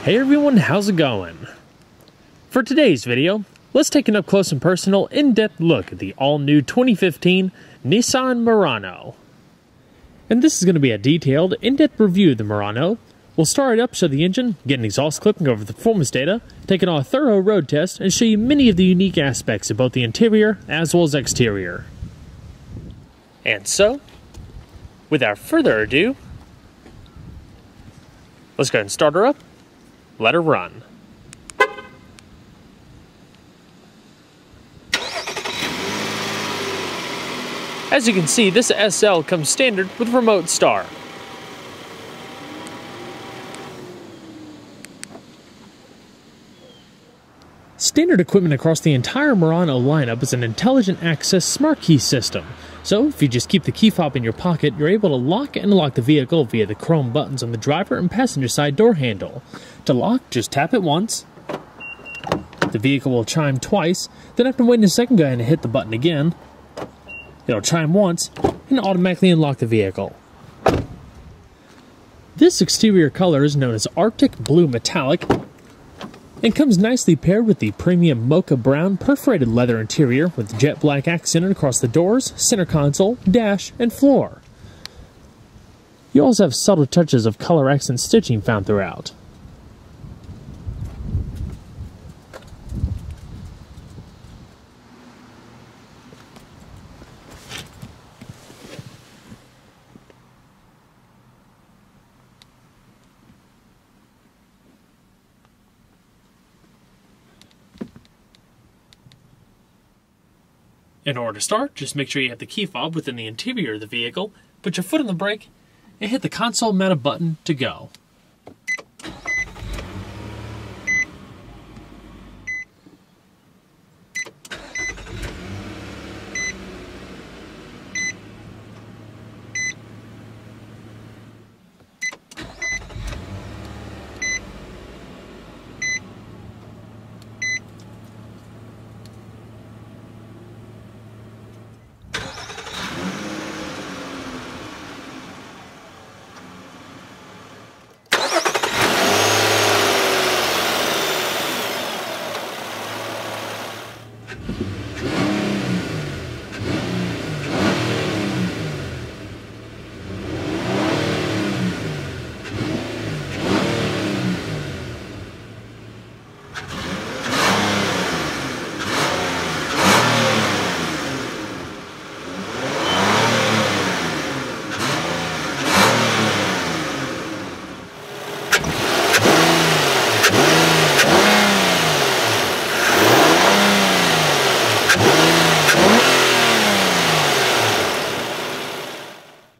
Hey everyone, how's it going? For today's video, let's take an up close and personal, in-depth look at the all-new 2015 Nissan Murano. And this is going to be a detailed, in-depth review of the Murano. We'll start it up, show the engine, get an exhaust clip, and go over the performance data, take it on a thorough road test, and show you many of the unique aspects of both the interior as well as exterior. And so, without further ado, let's go ahead and start her up, let her run. As you can see, this SL comes standard with remote start. Standard equipment across the entire Murano lineup is an intelligent access smart key system. So, if you just keep the key fob in your pocket, you're able to lock and unlock the vehicle via the chrome buttons on the driver and passenger side door handle. To lock, just tap it once. The vehicle will chime twice, then after waiting a second, go ahead and hit the button again. It'll chime once, and automatically unlock the vehicle. This exterior color is known as Arctic Blue Metallic, and comes nicely paired with the premium mocha brown perforated leather interior with jet black accented across the doors, center console, dash, and floor. You also have subtle touches of color accent stitching found throughout. In order to start, just make sure you have the key fob within the interior of the vehicle, put your foot on the brake, and hit the console mounted button to go.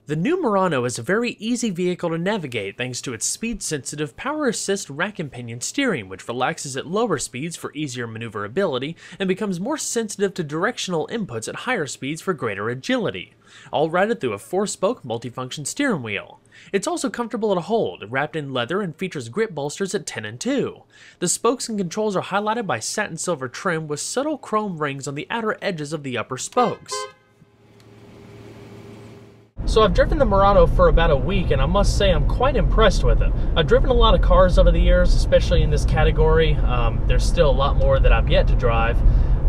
The new Murano is a very easy vehicle to navigate thanks to its speed-sensitive power assist rack and pinion steering, which relaxes at lower speeds for easier maneuverability and becomes more sensitive to directional inputs at higher speeds for greater agility, all routed through a 4-spoke multifunction steering wheel. It's also comfortable to hold, wrapped in leather, and features grip bolsters at 10 and 2. The spokes and controls are highlighted by satin silver trim with subtle chrome rings on the outer edges of the upper spokes. So I've driven the Murano for about a week, and I must say I'm quite impressed with it. I've driven a lot of cars over the years, especially in this category. There's still a lot more that I've yet to drive,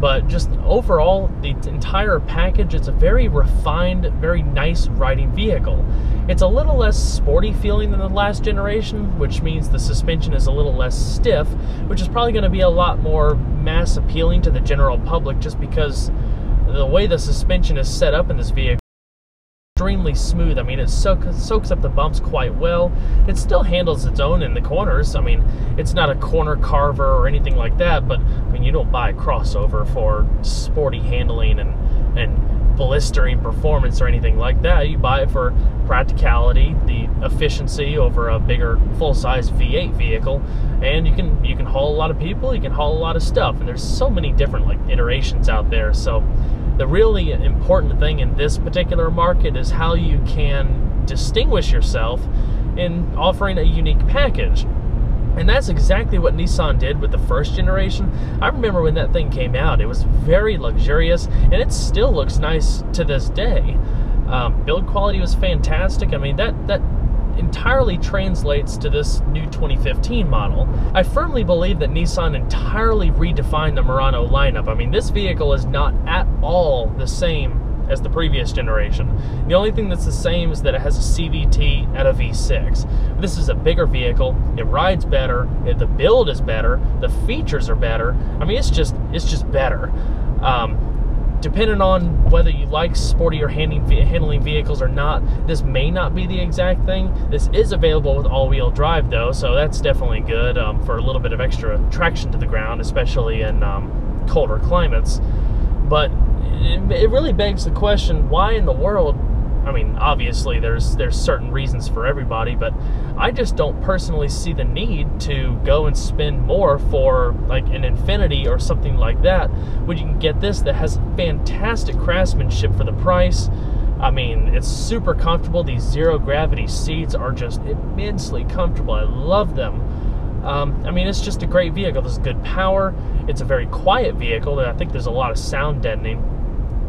but just overall, the entire package, it's a very refined, very nice riding vehicle. It's a little less sporty feeling than the last generation, which means the suspension is a little less stiff, which is probably going to be a lot more mass appealing to the general public just because the way the suspension is set up in this vehicle extremely smooth. I mean, it soaks up the bumps quite well. It still handles its own in the corners. I mean, it's not a corner carver or anything like that, but I mean, you don't buy a crossover for sporty handling and blistering performance or anything like that. You buy it for practicality, the efficiency over a bigger full-size V8 vehicle, and you can haul a lot of people, you can haul a lot of stuff, and there's so many different like iterations out there. So the really important thing in this particular market is how you can distinguish yourself in offering a unique package. And that's exactly what Nissan did with the first generation. I remember when that thing came out, it was very luxurious, and it still looks nice to this day. Build quality was fantastic. I mean, that entirely translates to this new 2015 model. I firmly believe that Nissan entirely redefined the Murano lineup. I mean, this vehicle is not at all the same as the previous generation. The only thing that's the same is that it has a CVT and a V6. This is a bigger vehicle, it rides better, the build is better, the features are better. I mean, it's just better. Depending on whether you like sporty or handling vehicles or not, this may not be the exact thing. This is available with all-wheel drive though, so that's definitely good for a little bit of extra traction to the ground, especially in colder climates. But it really begs the question, why in the world? I mean, obviously there's certain reasons for everybody, but I just don't personally see the need to go and spend more for like an Infiniti or something like that when you can get this that has fantastic craftsmanship for the price. I mean, it's super comfortable. These zero gravity seats are just immensely comfortable. I love them. I mean, it's just a great vehicle. There's good power. It's a very quiet vehicle. I think there's a lot of sound deadening.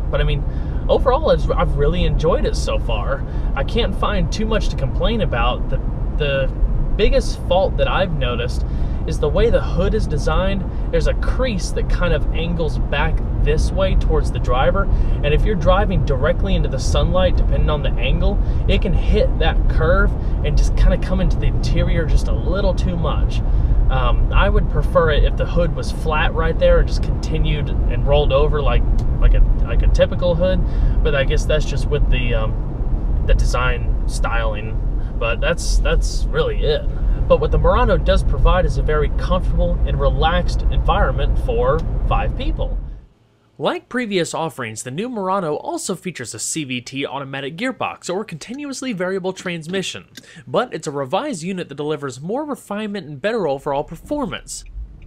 But I mean, overall, I've really enjoyed it so far. I can't find too much to complain about. The biggest fault that I've noticed is the way the hood is designed. There's a crease that kind of angles back this way towards the driver, and if you're driving directly into the sunlight, depending on the angle, it can hit that curve and just kind of come into the interior just a little too much. I would prefer it if the hood was flat right there and just continued and rolled over like a typical hood, but I guess that's just with the design styling. But that's really it. But what the Murano does provide is a very comfortable and relaxed environment for 5 people. Like previous offerings, the new Murano also features a CVT automatic gearbox or continuously variable transmission, but it's a revised unit that delivers more refinement and better overall performance.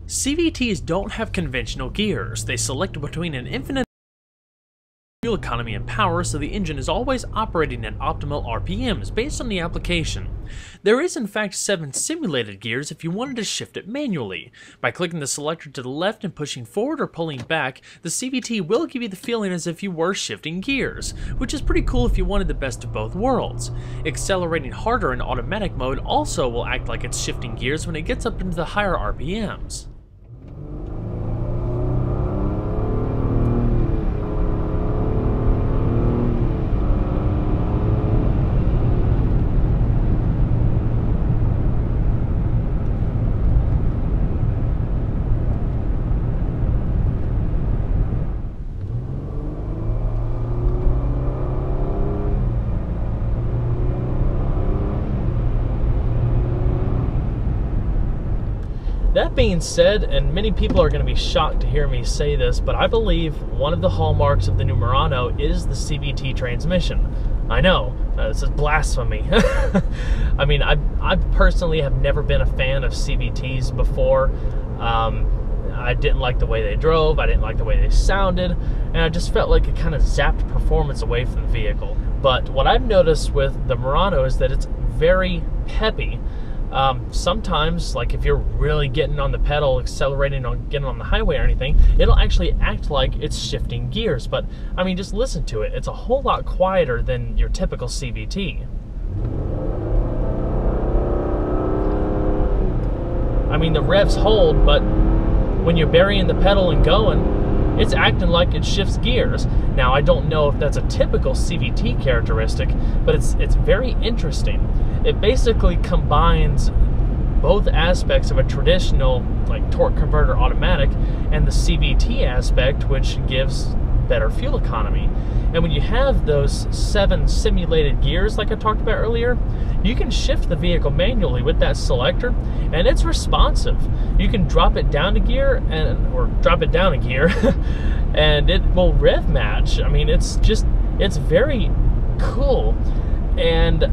CVTs don't have conventional gears. They select between an infinite fuel economy and power, so the engine is always operating at optimal RPMs based on the application. There is in fact 7 simulated gears if you wanted to shift it manually. By clicking the selector to the left and pushing forward or pulling back, the CVT will give you the feeling as if you were shifting gears, which is pretty cool if you wanted the best of both worlds. Accelerating harder in automatic mode also will act like it's shifting gears when it gets up into the higher RPMs. That being said, and many people are going to be shocked to hear me say this, but I believe one of the hallmarks of the new Murano is the CVT transmission. I know, this is blasphemy. I mean, I personally have never been a fan of CVTs before. I didn't like the way they drove, I didn't like the way they sounded, and I just felt like it kind of zapped performance away from the vehicle. But what I've noticed with the Murano is that it's very peppy. Sometimes, like if you're really getting on the pedal, accelerating on getting on the highway or anything, it'll actually act like it's shifting gears. But I mean, just listen to it. It's a whole lot quieter than your typical CVT. I mean, the revs hold, but when you're burying the pedal and going, it's acting like it shifts gears. Now, I don't know if that's a typical CVT characteristic, but it's very interesting. It basically combines both aspects of a traditional like torque converter automatic and the CVT aspect, which gives better fuel economy. And when you have those 7 simulated gears like I talked about earlier, you can shift the vehicle manually with that selector, and it's responsive. You can drop it down a gear or drop it down a gear and it will rev match. I mean, it's very cool, and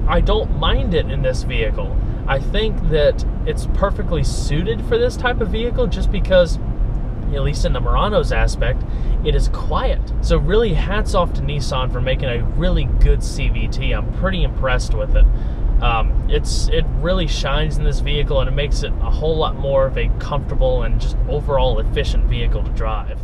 I don't mind it in this vehicle. I think that it's perfectly suited for this type of vehicle just because, at least in the Murano's aspect, it is quiet. So really hats off to Nissan for making a really good CVT. I'm pretty impressed with it. It really shines in this vehicle, and it makes it a whole lot more of a comfortable and just overall efficient vehicle to drive.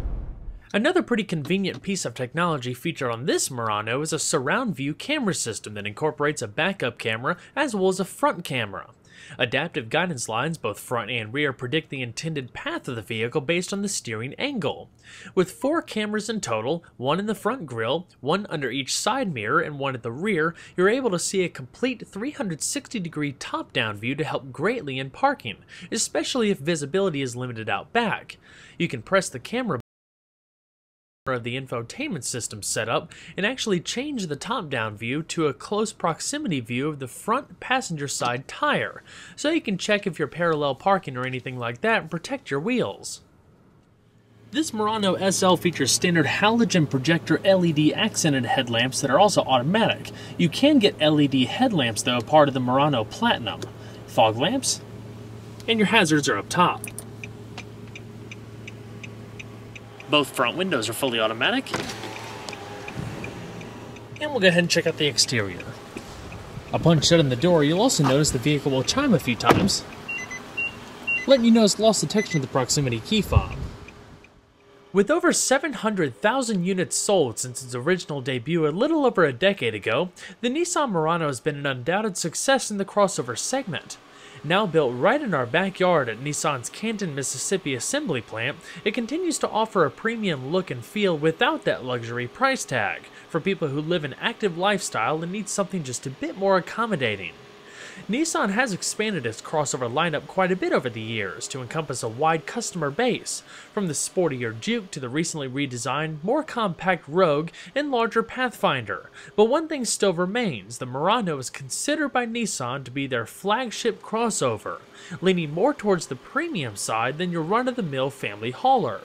Another pretty convenient piece of technology featured on this Murano is a surround view camera system that incorporates a backup camera as well as a front camera. Adaptive guidance lines, both front and rear, predict the intended path of the vehicle based on the steering angle. With 4 cameras in total, one in the front grille, one under each side mirror, and one at the rear, you're able to see a complete 360-degree top-down view to help greatly in parking, especially if visibility is limited out back. You can press the camera of the infotainment system setup and actually change the top-down view to a close proximity view of the front passenger side tire, so you can check if you're parallel parking or anything like that and protect your wheels. This Murano SL features standard halogen projector LED accented headlamps that are also automatic. You can get LED headlamps though, part of the Murano Platinum. Fog lamps, and your hazards are up top. Both front windows are fully automatic. And we'll go ahead and check out the exterior. Upon shutting the door, you'll also notice the vehicle will chime a few times, letting you know it's lost detection of the proximity key fob. With over 700,000 units sold since its original debut a little over a decade ago, the Nissan Murano has been an undoubted success in the crossover segment. Now built right in our backyard at Nissan's Canton, Mississippi assembly plant, it continues to offer a premium look and feel without that luxury price tag, for people who live an active lifestyle and need something just a bit more accommodating. Nissan has expanded its crossover lineup quite a bit over the years to encompass a wide customer base, from the sportier Juke to the recently redesigned, more compact Rogue and larger Pathfinder. But one thing still remains: the Murano is considered by Nissan to be their flagship crossover, leaning more towards the premium side than your run-of-the-mill family hauler.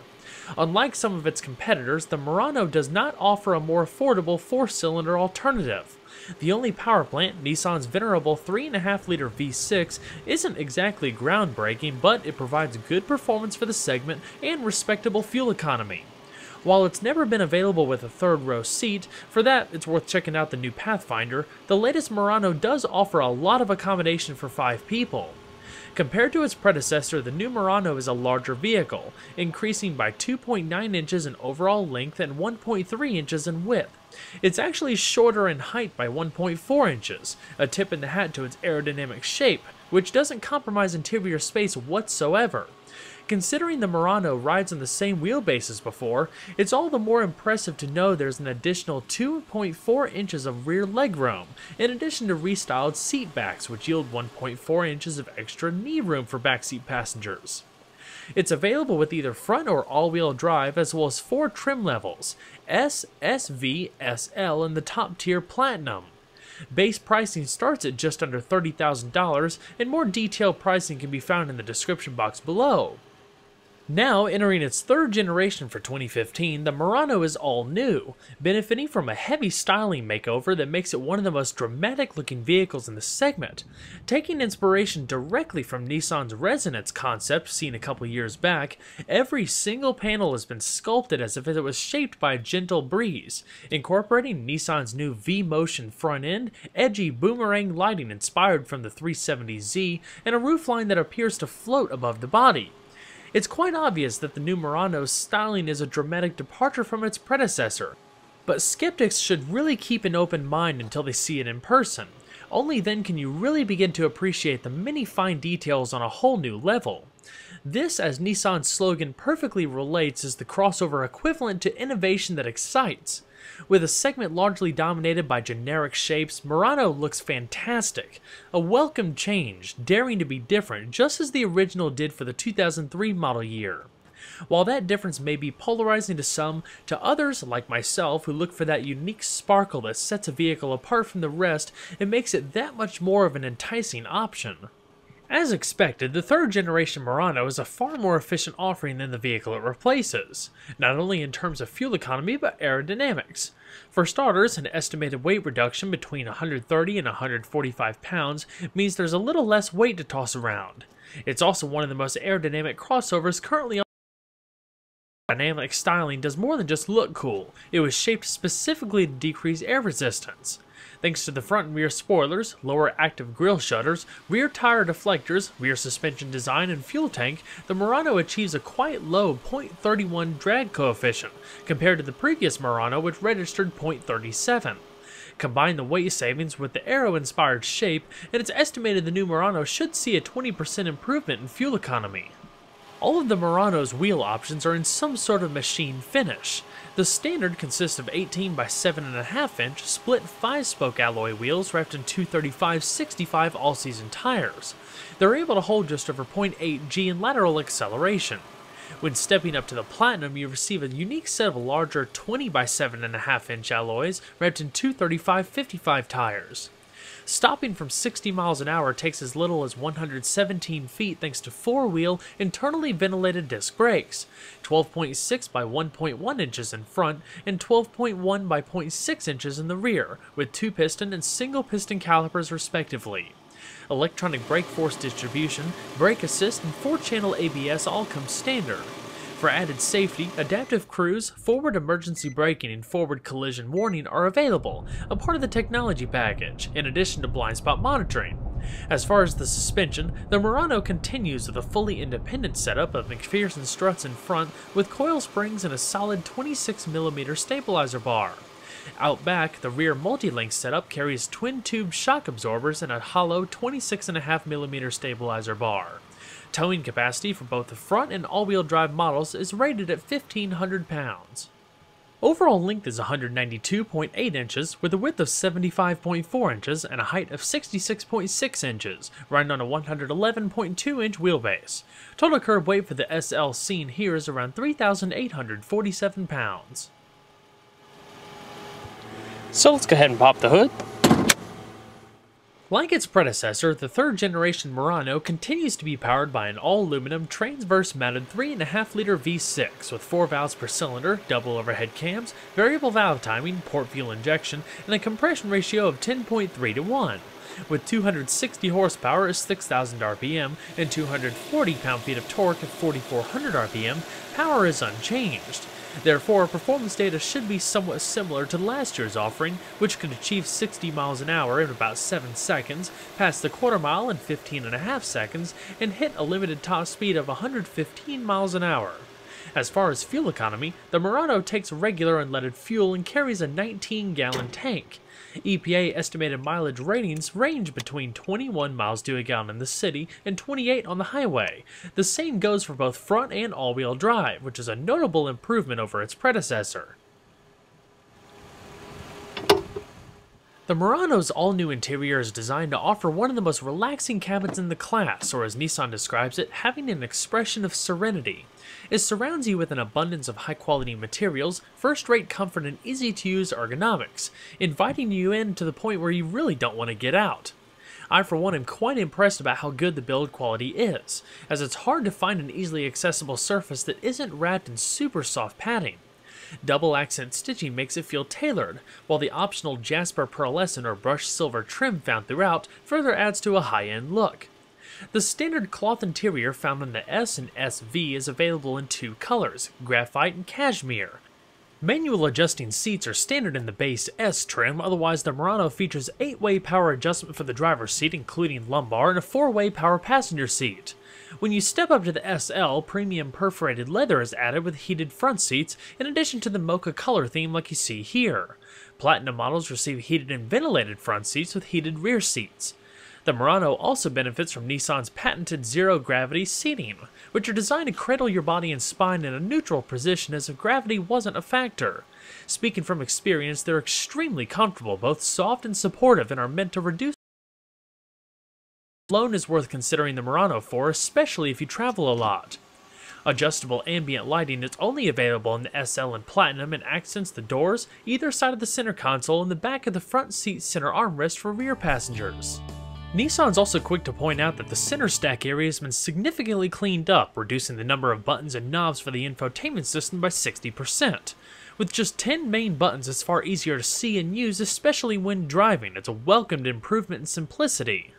Unlike some of its competitors, the Murano does not offer a more affordable 4-cylinder alternative. The only power plant, Nissan's venerable 3.5-liter V6, isn't exactly groundbreaking, but it provides good performance for the segment and respectable fuel economy. While it's never been available with a third-row seat, for that it's worth checking out the new Pathfinder. The latest Murano does offer a lot of accommodation for 5 people. Compared to its predecessor, the new Murano is a larger vehicle, increasing by 2.9 inches in overall length and 1.3 inches in width. It's actually shorter in height by 1.4 inches, a tip in the hat to its aerodynamic shape, which doesn't compromise interior space whatsoever. Considering the Murano rides on the same wheelbase as before, it's all the more impressive to know there's an additional 2.4 inches of rear legroom, in addition to restyled seat backs, which yield 1.4 inches of extra knee room for backseat passengers. It's available with either front or all-wheel drive, as well as 4 trim levels: S, SV, SL, and the top-tier Platinum. Base pricing starts at just under $30,000, and more detailed pricing can be found in the description box below. Now entering its 3rd generation for 2015, the Murano is all new, benefiting from a heavy styling makeover that makes it one of the most dramatic looking vehicles in the segment. Taking inspiration directly from Nissan's Resonance concept seen a couple years back, every single panel has been sculpted as if it was shaped by a gentle breeze, incorporating Nissan's new V-Motion front end, edgy boomerang lighting inspired from the 370Z, and a roofline that appears to float above the body. It's quite obvious that the new Murano's styling is a dramatic departure from its predecessor, but skeptics should really keep an open mind until they see it in person. Only then can you really begin to appreciate the many fine details on a whole new level. This, as Nissan's slogan perfectly relates, is the crossover equivalent to innovation that excites. With a segment largely dominated by generic shapes, Murano looks fantastic. A welcome change, daring to be different, just as the original did for the 2003 model year. While that difference may be polarizing to some, to others, like myself, who look for that unique sparkle that sets a vehicle apart from the rest, it makes it that much more of an enticing option. As expected, the 3rd generation Murano is a far more efficient offering than the vehicle it replaces, not only in terms of fuel economy but aerodynamics. For starters, an estimated weight reduction between 130 and 145 pounds means there's a little less weight to toss around. It's also one of the most aerodynamic crossovers currently on. Dynamic styling does more than just look cool. It was shaped specifically to decrease air resistance. Thanks to the front and rear spoilers, lower active grille shutters, rear tire deflectors, rear suspension design, and fuel tank, the Murano achieves a quite low 0.31 drag coefficient, compared to the previous Murano which registered 0.37. Combine the weight savings with the aero-inspired shape, and it's estimated the new Murano should see a 20% improvement in fuel economy. All of the Murano's wheel options are in some sort of machine finish. The standard consists of 18 by 7.5 inch split 5-spoke alloy wheels wrapped in 235/65 all-season tires. They're able to hold just over 0.8 G in lateral acceleration. When stepping up to the Platinum, you receive a unique set of larger 20 by 7.5 inch alloys wrapped in 235/55 tires. Stopping from 60 miles an hour takes as little as 117 feet thanks to 4-wheel, internally ventilated disc brakes, 12.6 by 1.1 inches in front and 12.1 by 0.6 inches in the rear, with 2-piston and single-piston calipers respectively. Electronic brake force distribution, brake assist, and 4-channel ABS all come standard. For added safety, adaptive cruise, forward emergency braking, and forward collision warning are available, a part of the technology package, in addition to blind spot monitoring. As far as the suspension, the Murano continues with a fully independent setup of McPherson struts in front with coil springs and a solid 26mm stabilizer bar. Out back, the rear multi-link setup carries twin-tube shock absorbers and a hollow 26.5mm stabilizer bar. Towing capacity for both the front and all-wheel drive models is rated at 1,500 pounds. Overall length is 192.8 inches with a width of 75.4 inches and a height of 66.6 inches, riding on a 111.2-inch wheelbase. Total curb weight for the SL seen here is around 3,847 pounds. So let's go ahead and pop the hood. Like its predecessor, the third-generation Murano continues to be powered by an all-aluminum transverse-mounted 3.5-liter V6 with 4 valves per cylinder, double overhead cams, variable valve timing, port fuel injection, and a compression ratio of 10.3 to 1. With 260 horsepower at 6,000 RPM and 240 pound-feet of torque at 4,400 RPM, power is unchanged. Therefore, performance data should be somewhat similar to last year's offering, which could achieve 60 miles an hour in about 7 seconds, pass the quarter mile in 15.5 seconds, and hit a limited top speed of 115 miles an hour. As far as fuel economy, the Murano takes regular unleaded fuel and carries a 19-gallon tank. EPA estimated mileage ratings range between 21 miles to a gallon in the city and 28 on the highway. The same goes for both front and all-wheel drive, which is a notable improvement over its predecessor. The Murano's all-new interior is designed to offer one of the most relaxing cabins in the class, or as Nissan describes it, having an expression of serenity. It surrounds you with an abundance of high-quality materials, first-rate comfort, and easy-to-use ergonomics, inviting you in to the point where you really don't want to get out. I, for one, am quite impressed about how good the build quality is, as it's hard to find an easily accessible surface that isn't wrapped in super soft padding. Double accent stitching makes it feel tailored, while the optional jasper pearlescent or brushed silver trim found throughout further adds to a high-end look. The standard cloth interior found in the S and SV is available in 2 colors, graphite and cashmere. Manual adjusting seats are standard in the base S trim, otherwise the Murano features 8-way power adjustment for the driver's seat including lumbar and a 4-way power passenger seat. When you step up to the SL, premium perforated leather is added with heated front seats in addition to the mocha color theme like you see here. Platinum models receive heated and ventilated front seats with heated rear seats. The Murano also benefits from Nissan's patented zero-gravity seating, which are designed to cradle your body and spine in a neutral position as if gravity wasn't a factor. Speaking from experience, they're extremely comfortable, both soft and supportive, and are meant to reduce alone is worth considering the Murano for, especially if you travel a lot. Adjustable ambient lighting is only available in the SL and Platinum and accents the doors, either side of the center console, and the back of the front seat center armrest for rear passengers. Nissan's also quick to point out that the center stack area has been significantly cleaned up, reducing the number of buttons and knobs for the infotainment system by 60%. With just 10 main buttons, it's far easier to see and use, especially when driving. It's a welcomed improvement in simplicity.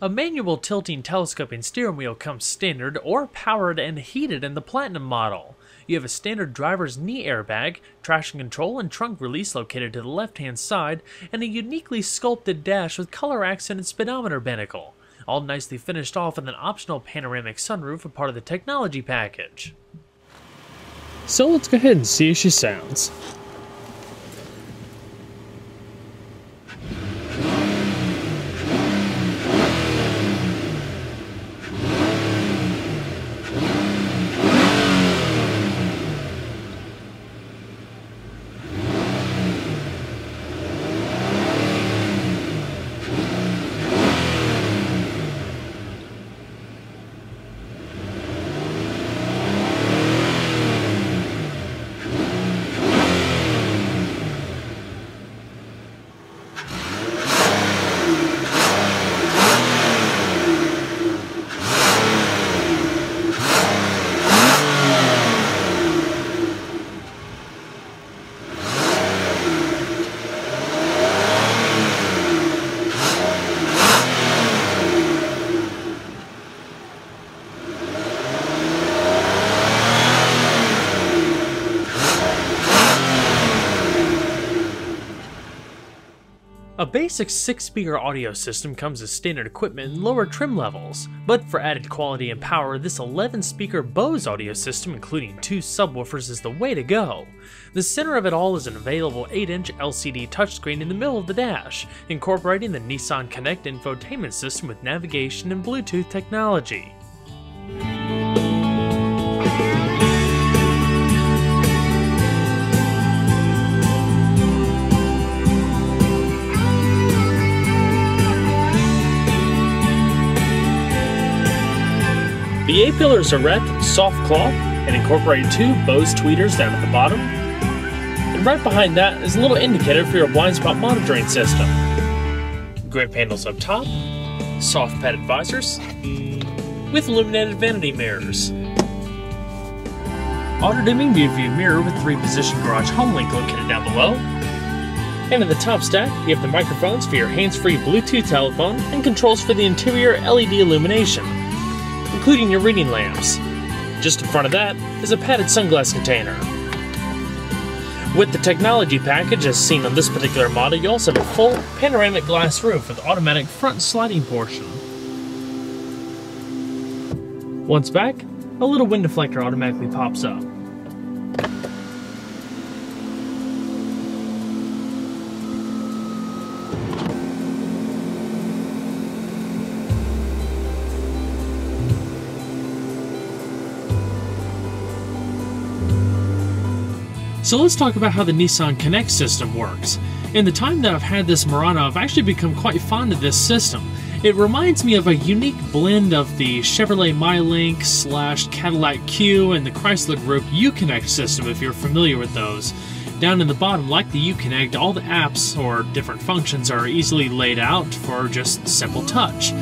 A manual tilting telescoping steering wheel comes standard or powered and heated in the Platinum model. you have a standard driver's knee airbag, traction control and trunk release located to the left-hand side, and a uniquely sculpted dash with color-accented speedometer binnacle, all nicely finished off with an optional panoramic sunroof, a part of the technology package. So let's go ahead and see how she sounds. A basic 6-speaker audio system comes as standard equipment in lower trim levels, but for added quality and power, this 11-speaker Bose audio system, including 2 subwoofers, is the way to go. The center of it all is an available 8-inch LCD touchscreen in the middle of the dash, incorporating the Nissan Connect infotainment system with navigation and Bluetooth technology. The A-pillars are wrapped in soft cloth and incorporate 2 Bose tweeters down at the bottom. And right behind that is a little indicator for your blind spot monitoring system. Grip handles up top, soft padded visors, with illuminated vanity mirrors. Auto-dimming view mirror with 3-position garage home link located down below. And in the top stack, you have the microphones for your hands-free Bluetooth telephone and controls for the interior LED illumination, including your reading lamps. Just in front of that is a padded sunglass container. With the technology package as seen on this particular model, you also have a full panoramic glass roof with automatic front sliding portion. Once back, a little wind deflector automatically pops up. So let's talk about how the Nissan Connect system works. In the time that I've had this Murano, I've actually become quite fond of this system. It reminds me of a unique blend of the Chevrolet MyLink / Cadillac Q and the Chrysler Group Uconnect system, if you're familiar with those. Down in the bottom, like the Uconnect, all the apps or different functions are easily laid out for just simple touch.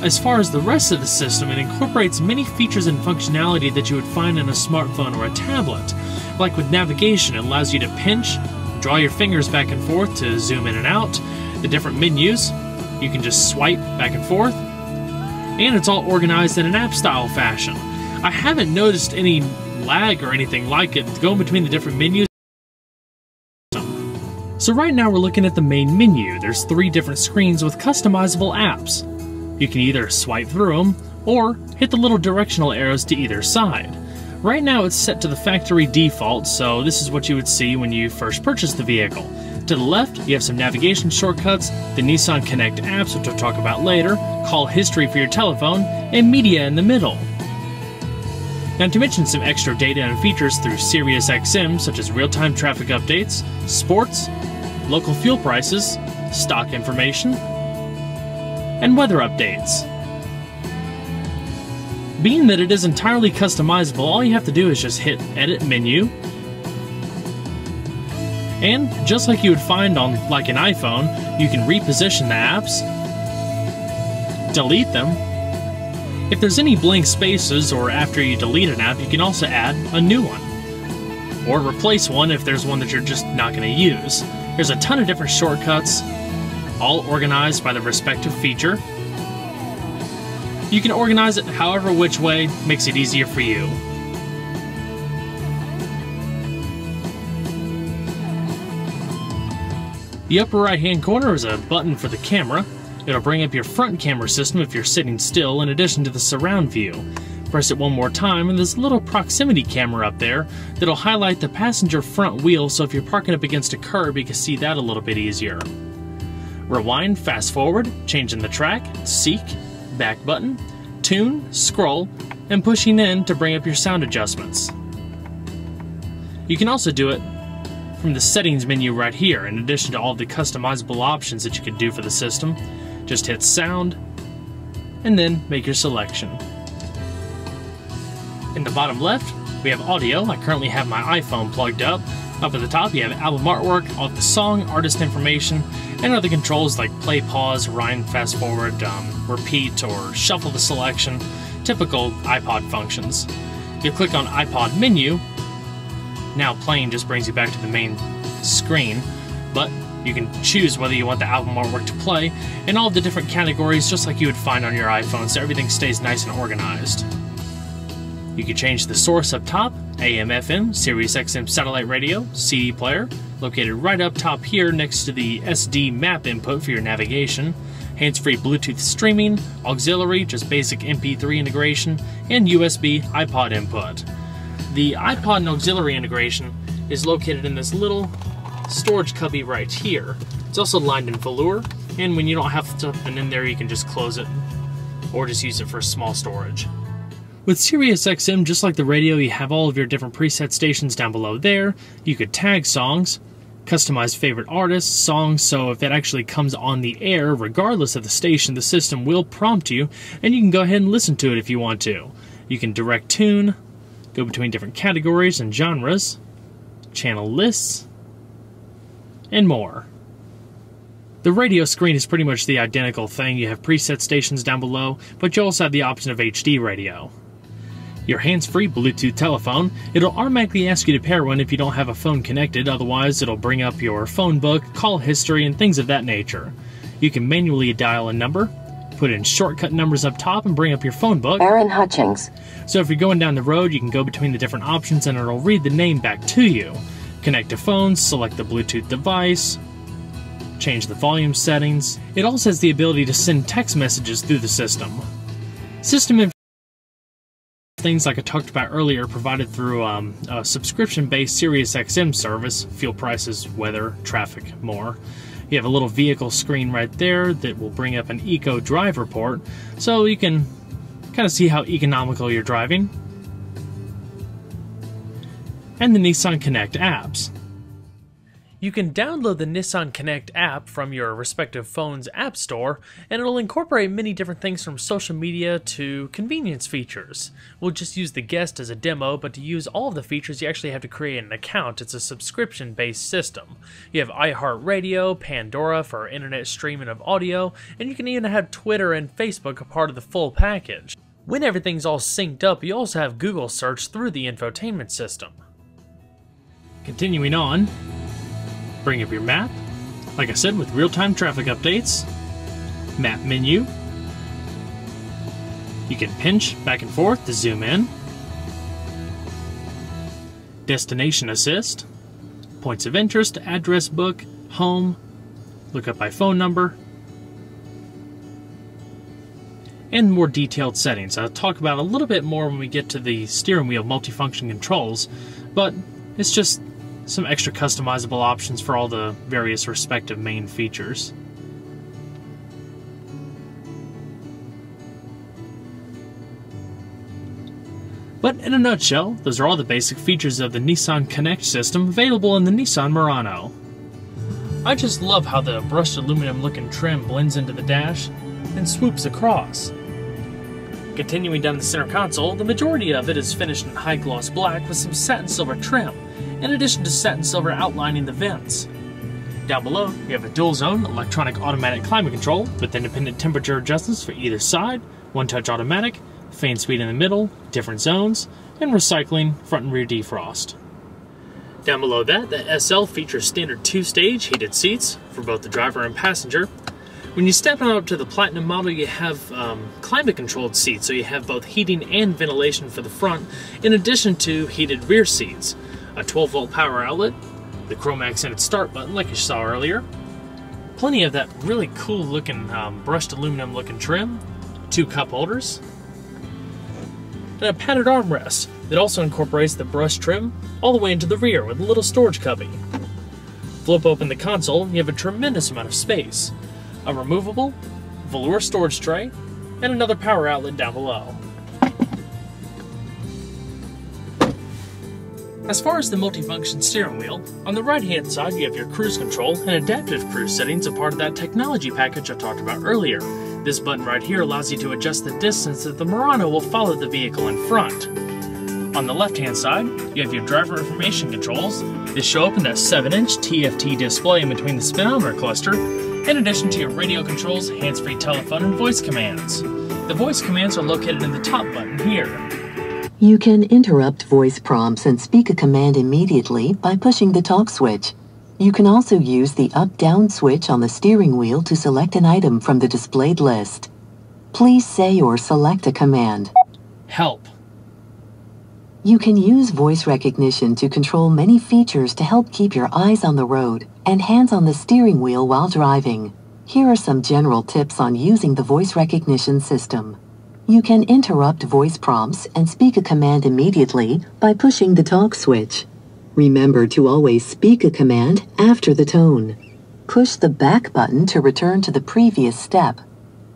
As far as the rest of the system, it incorporates many features and functionality that you would find in a smartphone or a tablet. Like with navigation, it allows you to pinch, draw your fingers back and forth to zoom in and out. The different menus, you can just swipe back and forth. And it's all organized in an app-style fashion. I haven't noticed any lag or anything like it going between the different menus. So right now we're looking at the main menu. There's 3 different screens with customizable apps. You can either swipe through them or hit the little directional arrows to either side. Right now it's set to the factory default, so this is what you would see when you first purchase the vehicle. To the left, you have some navigation shortcuts, the Nissan Connect apps, which I'll talk about later, call history for your telephone, and media in the middle. Now to mention some extra data and features through SiriusXM, such as real-time traffic updates, sports, local fuel prices, stock information, and weather updates. Being that it is entirely customizable, all you have to do is just hit Edit Menu, and just like you would find on like an iPhone, you can reposition the apps, delete them. If there's any blank spaces or after you delete an app, you can also add a new one, or replace one if there's one that you're just not going to use. There's a ton of different shortcuts, all organized by the respective feature. You can organize it however which way makes it easier for you. The upper right hand corner is a button for the camera. It'll bring up your front camera system if you're sitting still, in addition to the surround view. Press it one more time and there's a little proximity camera up there that'll highlight the passenger front wheel, so if you're parking up against a curb you can see that a little bit easier. Rewind, fast forward, changing the track, seek, back button, tune, scroll, and pushing in to bring up your sound adjustments. You can also do it from the settings menu right here, in addition to all the customizable options that you can do for the system. Just hit sound, and then make your selection. In the bottom left, we have audio. I currently have my iPhone plugged up. Up at the top, you have album artwork, all of the song, artist information, and other controls like play, pause, rewind, fast forward, repeat, or shuffle the selection. Typical iPod functions. If you click on iPod menu, now playing just brings you back to the main screen, but you can choose whether you want the album artwork to play in all the different categories just like you would find on your iPhone, so everything stays nice and organized. You can change the source up top, AM, FM, Sirius XM satellite radio, CD player, located right up top here next to the SD map input for your navigation, hands-free Bluetooth streaming, auxiliary, just basic MP3 integration, and USB iPod input. The iPod and auxiliary integration is located in this little storage cubby right here. It's also lined in velour, and when you don't have something in there you can just close it or just use it for small storage. With Sirius XM, just like the radio, you have all of your different preset stations down below there. You could tag songs, customize favorite artists, songs, so if it actually comes on the air, regardless of the station, the system will prompt you, and you can go ahead and listen to it if you want to. You can direct tune, go between different categories and genres, channel lists, and more. The radio screen is pretty much the identical thing. You have preset stations down below, but you also have the option of HD radio. Your hands-free Bluetooth telephone, it'll automatically ask you to pair one if you don't have a phone connected, otherwise it'll bring up your phone book, call history, and things of that nature. You can manually dial a number, put in shortcut numbers up top, and bring up your phone book. Aaron Hutchings. So if you're going down the road, you can go between the different options and it'll read the name back to you. Connect to phones, select the Bluetooth device, change the volume settings. It also has the ability to send text messages through the system. System information, things like I talked about earlier, provided through a subscription-based Sirius XM service, fuel prices, weather, traffic, more. You have a little vehicle screen right there that will bring up an Eco Drive report, so you can kind of see how economical you're driving. And the Nissan Connect apps. You can download the Nissan Connect app from your respective phone's app store, and it'll incorporate many different things from social media to convenience features. We'll just use the guest as a demo, but to use all of the features you actually have to create an account. It's a subscription-based system. You have iHeartRadio, Pandora for internet streaming of audio, and you can even have Twitter and Facebook a part of the full package. When everything's all synced up, you also have Google search through the infotainment system. Continuing on, bring up your map, like I said, with real-time traffic updates, map menu, you can pinch back and forth to zoom in, destination assist, points of interest, address book, home, look up by phone number, and more detailed settings. I'll talk about a little bit more when we get to the steering wheel multifunction controls, but it's just some extra customizable options for all the various respective main features. But in a nutshell, those are all the basic features of the Nissan Connect system available in the Nissan Murano. I just love how the brushed aluminum looking trim blends into the dash and swoops across. Continuing down the center console, the majority of it is finished in high gloss black with some satin silver trim, in addition to satin silver outlining the vents. Down below, we have a dual zone electronic automatic climate control with independent temperature adjustments for either side, one-touch automatic, fan speed in the middle, different zones, and recycling front and rear defrost. Down below that, the SL features standard 2-stage heated seats for both the driver and passenger. When you step on up to the Platinum model, you have climate-controlled seats, so you have both heating and ventilation for the front, in addition to heated rear seats. A 12-volt power outlet, the chrome accented start button like you saw earlier, Plenty of that really cool looking brushed aluminum looking trim, 2 cup holders, and a padded armrest that also incorporates the brushed trim all the way into the rear with a little storage cubby. Flip open the console and you have a tremendous amount of space, a removable velour storage tray, and another power outlet down below. As far as the multifunction steering wheel, on the right hand side you have your cruise control and adaptive cruise settings, a part of that technology package I talked about earlier. This button right here allows you to adjust the distance that the Murano will follow the vehicle in front. On the left hand side, you have your driver information controls. They show up in that 7-inch TFT display in between the speedometer cluster, in addition to your radio controls, hands-free telephone, and voice commands. The voice commands are located in the top button here. You can interrupt voice prompts and speak a command immediately by pushing the talk switch. You can also use the up-down switch on the steering wheel to select an item from the displayed list. Please say or select a command. Help. You can use voice recognition to control many features to help keep your eyes on the road and hands on the steering wheel while driving. Here are some general tips on using the voice recognition system. You can interrupt voice prompts and speak a command immediately by pushing the talk switch. Remember to always speak a command after the tone. Push the back button to return to the previous step.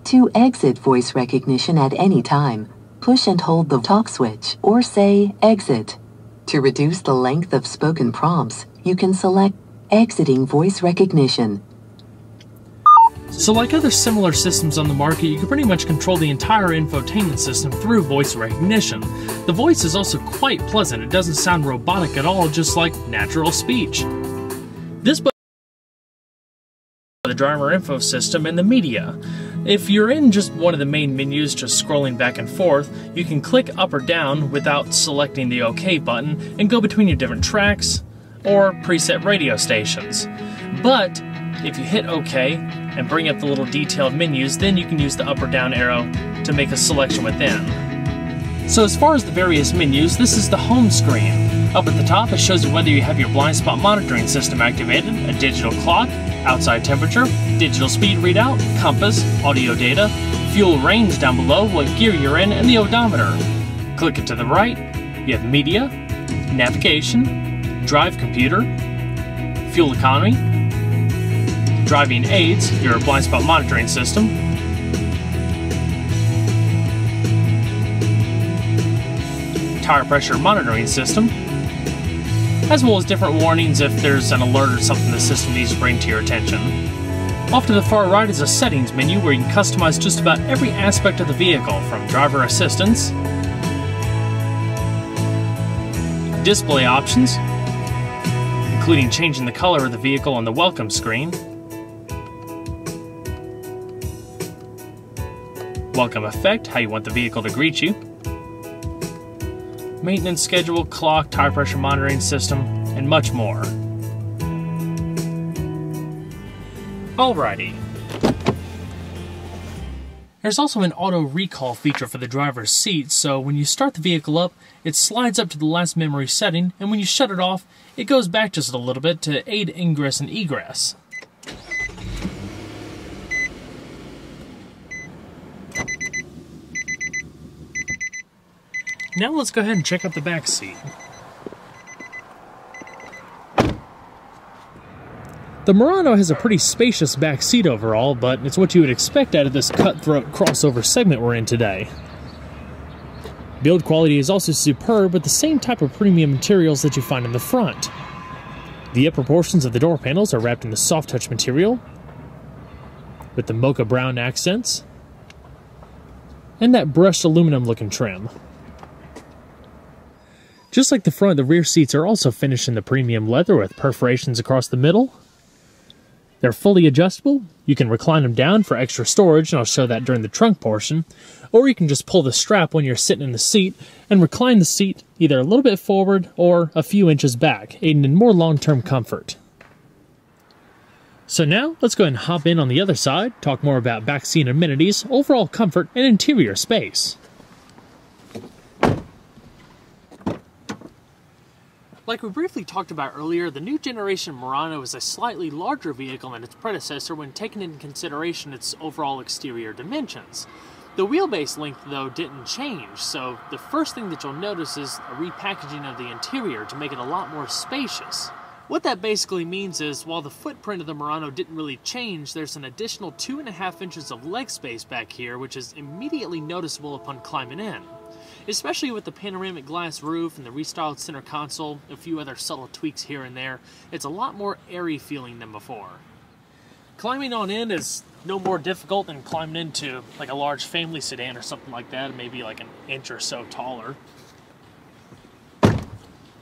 To exit voice recognition at any time, push and hold the talk switch or say exit. To reduce the length of spoken prompts, you can select exiting voice recognition. So like other similar systems on the market, you can pretty much control the entire infotainment system through voice recognition. The voice is also quite pleasant. It doesn't sound robotic at all, just like natural speech. This button is the driver info system and the media. If you're in just one of the main menus, just scrolling back and forth, you can click up or down without selecting the OK button and go between your different tracks or preset radio stations. But if you hit OK and bring up the little detailed menus, then you can use the up or down arrow to make a selection within. So as far as the various menus, this is the home screen. Up at the top, it shows you whether you have your blind spot monitoring system activated, a digital clock, outside temperature, digital speed readout, compass, audio data, fuel range down below, what gear you're in, and the odometer. Click it to the right, you have media, navigation, drive computer, fuel economy, driving aids, your blind spot monitoring system, tire pressure monitoring system, as well as different warnings if there's an alert or something the system needs to bring to your attention. Off to the far right is a settings menu where you can customize just about every aspect of the vehicle, from driver assistance, display options, including changing the color of the vehicle on the welcome screen, welcome effect, how you want the vehicle to greet you, maintenance schedule, clock, tire pressure monitoring system, and much more. Alrighty. There's also an auto recall feature for the driver's seat, so when you start the vehicle up, it slides up to the last memory setting, and when you shut it off, it goes back just a little bit to aid ingress and egress. Now let's go ahead and check out the back seat. The Murano has a pretty spacious back seat overall, but it's what you would expect out of this cutthroat crossover segment we're in today. Build quality is also superb with the same type of premium materials that you find in the front. The upper portions of the door panels are wrapped in the soft touch material with the mocha brown accents and that brushed aluminum looking trim. Just like the front, the rear seats are also finished in the premium leather with perforations across the middle. They're fully adjustable. You can recline them down for extra storage, and I'll show that during the trunk portion. Or you can just pull the strap when you're sitting in the seat and recline the seat either a little bit forward or a few inches back, aiding in more long-term comfort. So now, let's go ahead and hop in on the other side, talk more about backseat amenities, overall comfort, and interior space. Like we briefly talked about earlier, the new generation Murano is a slightly larger vehicle than its predecessor when taking into consideration its overall exterior dimensions. The wheelbase length, though, didn't change, so the first thing that you'll notice is a repackaging of the interior to make it a lot more spacious. What that basically means is, while the footprint of the Murano didn't really change, there's an additional 2.5 inches of leg space back here, which is immediately noticeable upon climbing in. Especially with the panoramic glass roof and the restyled center console, a few other subtle tweaks here and there, it's a lot more airy feeling than before. Climbing on in is no more difficult than climbing into like a large family sedan or something like that, maybe like an inch or so taller.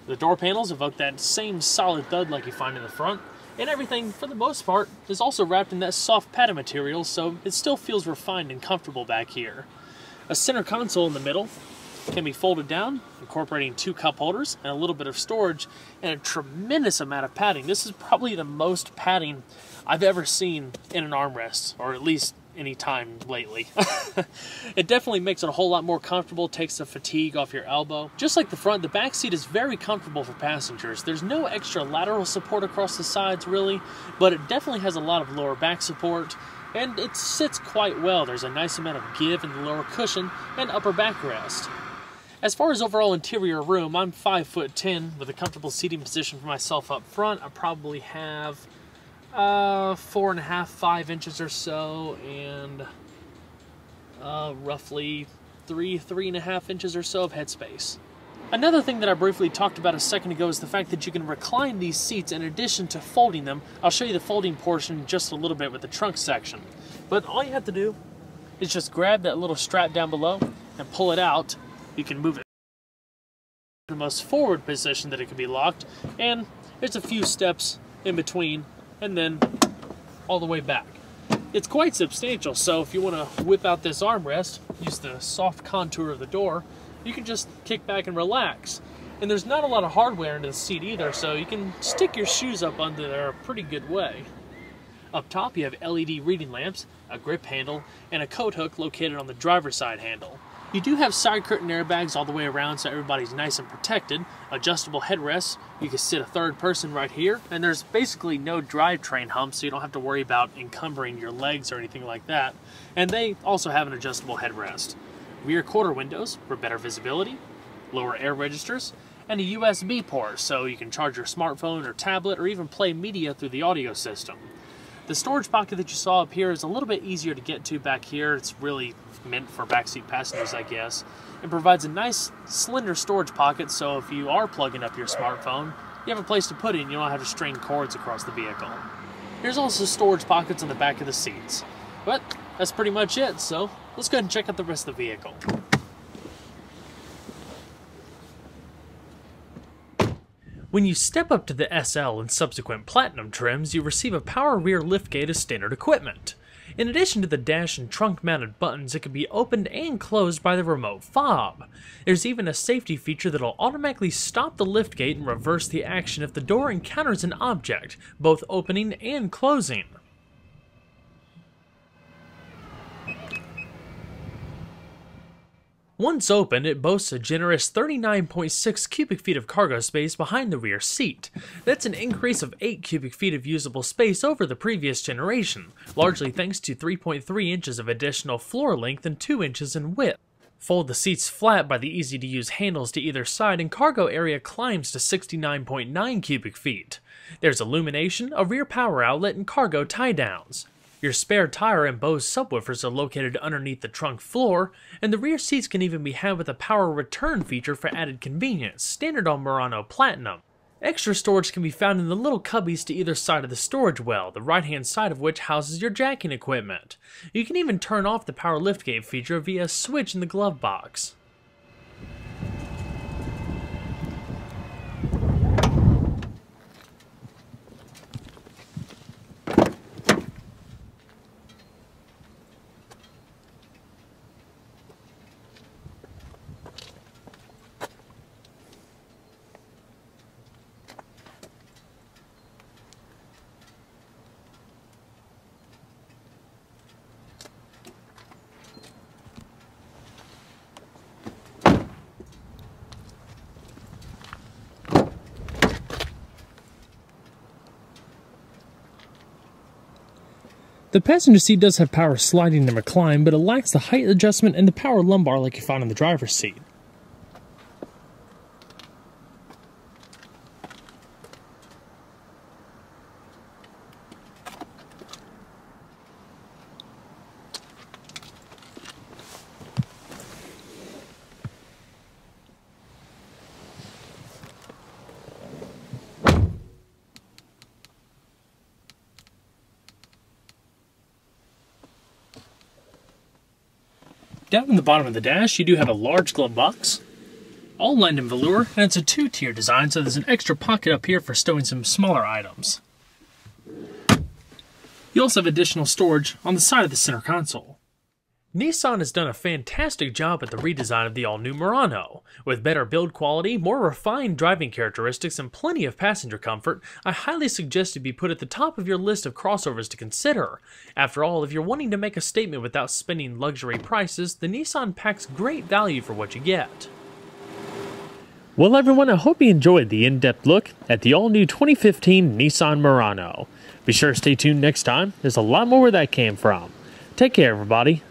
The door panels evoke that same solid thud like you find in the front, and everything, for the most part, is also wrapped in that soft padded material, so it still feels refined and comfortable back here. A center console in the middle can be folded down, incorporating 2 cup holders and a little bit of storage and a tremendous amount of padding. This is probably the most padding I've ever seen in an armrest, or at least any time lately. It definitely makes it a whole lot more comfortable, takes the fatigue off your elbow. Just like the front, the back seat is very comfortable for passengers. There's no extra lateral support across the sides really, but it definitely has a lot of lower back support, and it sits quite well. There's a nice amount of give in the lower cushion and upper backrest. As far as overall interior room, I'm 5'10", with a comfortable seating position for myself up front. I probably have 4.5, 5 inches or so, and roughly 3.5 inches or so of headspace. Another thing that I briefly talked about a second ago is the fact that you can recline these seats in addition to folding them. I'll show you the folding portion just a little bit with the trunk section. But all you have to do is just grab that little strap down below and pull it out. You can move it to the most forward position that it can be locked, and there's a few steps in between, and then all the way back. It's quite substantial, so if you want to whip out this armrest, use the soft contour of the door, you can just kick back and relax. And there's not a lot of hardware into the seat either, so you can stick your shoes up under there a pretty good way. Up top you have LED reading lamps, a grip handle, and a coat hook located on the driver's side handle. You do have side curtain airbags all the way around, so everybody's nice and protected. Adjustable headrests. You can sit a third person right here, and there's basically no drivetrain hump, so you don't have to worry about encumbering your legs or anything like that. And they also have an adjustable headrest. Rear quarter windows for better visibility, lower air registers, and a USB port, so you can charge your smartphone or tablet or even play media through the audio system. The storage pocket that you saw up here is a little bit easier to get to back here. It's really meant for backseat passengers, I guess. It provides a nice slender storage pocket, so if you are plugging up your smartphone, you have a place to put it and you don't have to string cords across the vehicle. There's also storage pockets on the back of the seats. But that's pretty much it, so let's go ahead and check out the rest of the vehicle. When you step up to the SL and subsequent Platinum trims, you receive a power rear liftgate as standard equipment. In addition to the dash and trunk mounted buttons, it can be opened and closed by the remote fob. There's even a safety feature that'll automatically stop the liftgate and reverse the action if the door encounters an object, both opening and closing. Once open, it boasts a generous 39.6 cubic feet of cargo space behind the rear seat. That's an increase of 8 cubic feet of usable space over the previous generation, largely thanks to 3.3 inches of additional floor length and 2 inches in width. Fold the seats flat by the easy-to-use handles to either side and cargo area climbs to 69.9 cubic feet. There's illumination, a rear power outlet, and cargo tie-downs. Your spare tire and Bose subwoofers are located underneath the trunk floor, and the rear seats can even be had with a power return feature for added convenience, standard on Murano Platinum. Extra storage can be found in the little cubbies to either side of the storage well, the right-hand side of which houses your jacking equipment. You can even turn off the power liftgate feature via a switch in the glove box. The passenger seat does have power sliding and recline, but it lacks the height adjustment and the power lumbar like you find in the driver's seat. Down in the bottom of the dash, you do have a large glove box, all lined in velour, and it's a two-tier design, so there's an extra pocket up here for stowing some smaller items. You also have additional storage on the side of the center console. Nissan has done a fantastic job at the redesign of the all-new Murano. With better build quality, more refined driving characteristics, and plenty of passenger comfort, I highly suggest it be put at the top of your list of crossovers to consider. After all, if you're wanting to make a statement without spending luxury prices, the Nissan packs great value for what you get. Well everyone, I hope you enjoyed the in-depth look at the all-new 2015 Nissan Murano. Be sure to stay tuned next time, there's a lot more where that came from. Take care everybody.